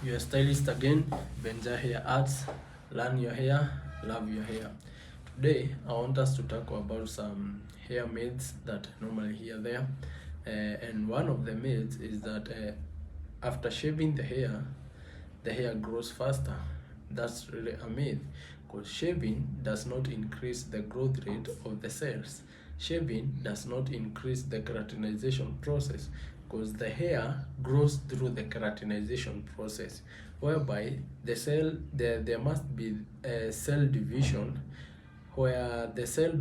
You're a stylist again, Benja Hair Arts. Learn your hair, love your hair. Today, I want us to talk about some hair myths that I normally hear there. And one of the myths is that after shaving the hair grows faster. That's really a myth because shaving does not increase the growth rate of the cells. Shaving does not increase the keratinization process because the hair grows through the keratinization process, whereby there must be a cell division where the cell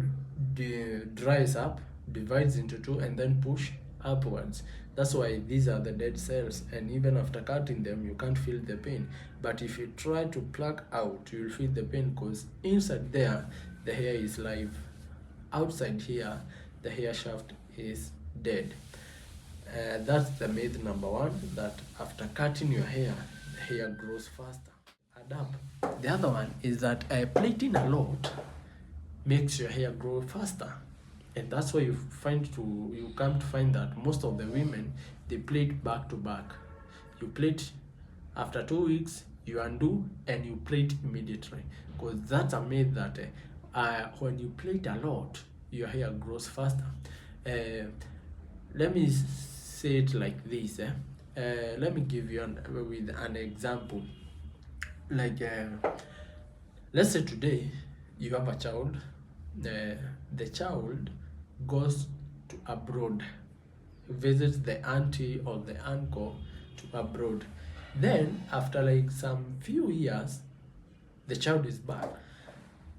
dries up, divides into two, and then push upwards. That's why these are the dead cells, and even after cutting them you can't feel the pain. But if you try to pluck out, you'll feel the pain because inside there the hair is live. Outside here the hair shaft is dead. That's the myth number one, that after cutting your hair the hair grows faster. Adapt. The other one is that plaiting a lot makes your hair grow faster, and that's why you come to find that most of the women, they plait back to back. You plait after 2 weeks, you undo, and you plait immediately, because that's a myth that when you plait a lot your hair grows faster. Let me say it like this. Let me give you with an example. Like let's say today you have a child. The child goes to abroad, visits the auntie or the uncle to abroad. Then after like some few years the child is back.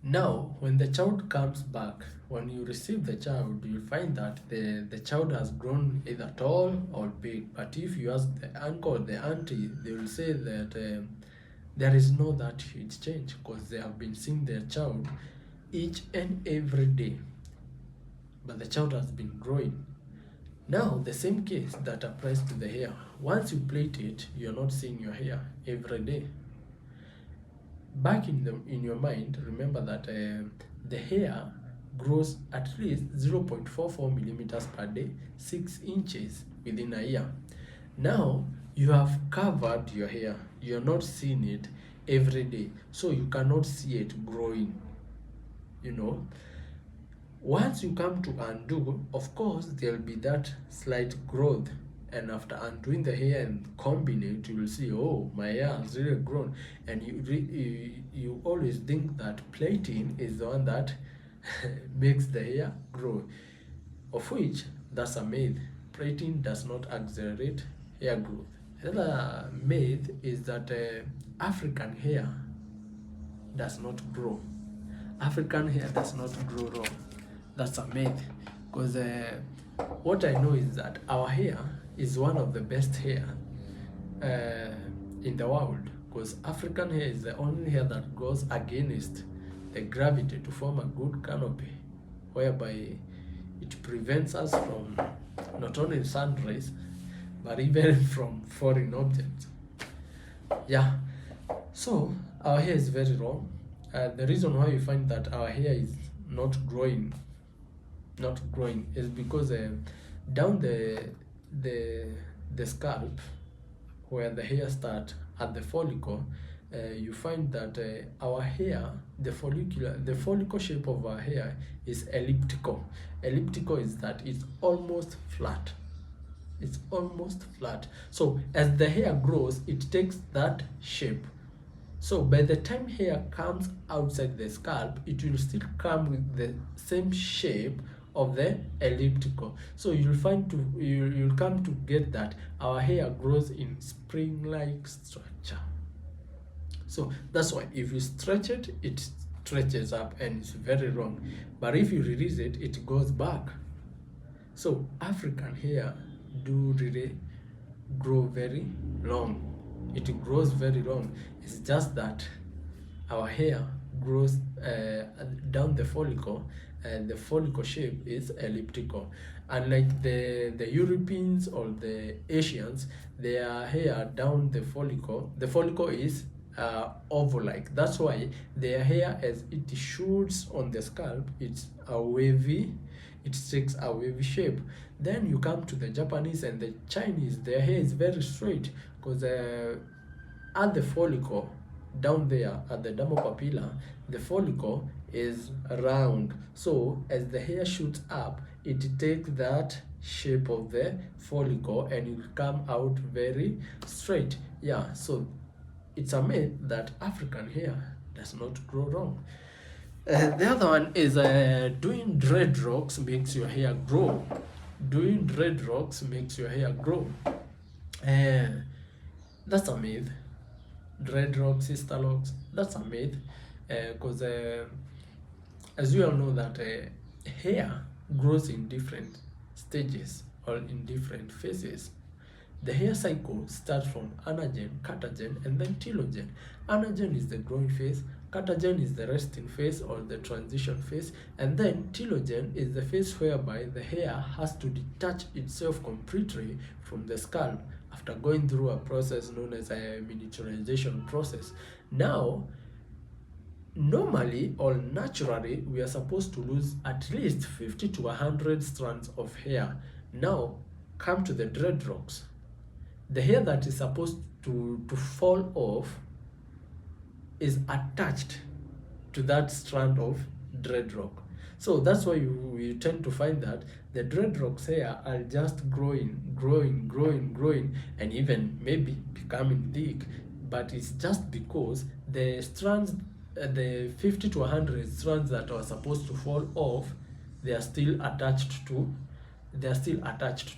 Now when the child comes back, when you receive the child, you'll find that the child has grown either tall or big. But if you ask the uncle or the auntie, they will say that there is no that huge change, because they have been seeing their child each and every day, but the child has been growing. Now the same case that applies to the hair. Once you plait it, you're not seeing your hair every day. Back in your mind, remember that the hair grows at least 0.44 millimeters per day, 6 inches within a year. Now you have covered your hair, you're not seeing it every day, so you cannot see it growing. Once you come to undo, of course there'll be that slight growth, and after undoing the hair and combing it, you will see, oh, my hair has really grown. And you always think that plaiting is the one that makes the hair grow, of which that's a myth. Plaiting does not accelerate hair growth. The other myth is that African hair does not grow. African hair does not grow wrong. That's a myth, because what I know is that our hair is one of the best hair in the world, because African hair is the only hair that goes against the gravity to form a good canopy, whereby it prevents us from not only sun rays but even from foreign objects. Yeah, so our hair is very long. The reason why you find that our hair is not growing is because down the scalp, where the hair starts at the follicle, you find that our hair, the follicle shape of our hair is elliptical. Elliptical is that it's almost flat. It's almost flat. So as the hair grows, it takes that shape. So by the time hair comes outside the scalp, it will still come with the same shape of the elliptical. So you'll come to get that our hair grows in spring-like structure. So that's why if you stretch it, it stretches up and it's very long. But if you release it, it goes back. So African hair do really grow very long. It grows very long. It's just that our hair grows down the follicle, and the follicle shape is elliptical. Unlike the Europeans or the Asians, their hair down the follicle is oval-like. That's why their hair, as it shoots on the scalp, it takes a wavy shape. Then you come to the Japanese and the Chinese, their hair is very straight, because at the follicle, down there at the dermopapilla, the follicle is round. So as the hair shoots up, it takes that shape of the follicle and it will come out very straight. Yeah, so it's a myth that African hair does not grow long. The other one is doing dreadlocks makes your hair grow. Doing dreadlocks makes your hair grow. That's a myth. Dreadlocks, sister locks, that's a myth. Because as you all know that hair grows in different stages or in different phases. The hair cycle starts from anagen, catagen, and then telogen. Anagen is the growing phase, catagen is the resting phase or the transition phase, and then telogen is the phase whereby the hair has to detach itself completely from the scalp after going through a process known as a miniaturization process. Now, normally or naturally, we are supposed to lose at least 50 to 100 strands of hair. Now, come to the dreadlocks. The hair that is supposed to fall off is attached to that strand of dreadlock. So that's why you tend to find that the dreadlocks hair are just growing, and even maybe becoming thick. But it's just because the strands, the 50 to 100 strands that are supposed to fall off, they are still attached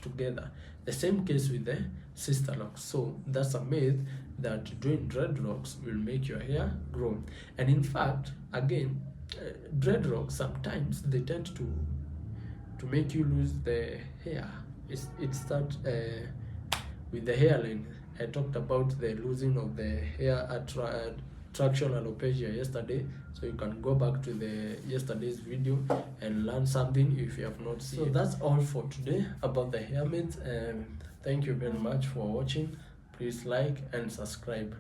together. The same case with the sister locks. So that's a myth that doing dreadlocks will make your hair grow. And in fact, again, dreadlocks sometimes they tend to make you lose the hair. It starts with the hairline. I talked about the losing of the hair traction alopecia yesterday, so you can go back to the yesterday's video and learn something if you have not seen. So that's all for today about the hair myths. Thank you very much for watching. Please like and subscribe.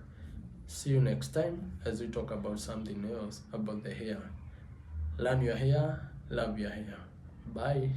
See you next time as we talk about something else about the hair. Learn your hair, love your hair. Bye.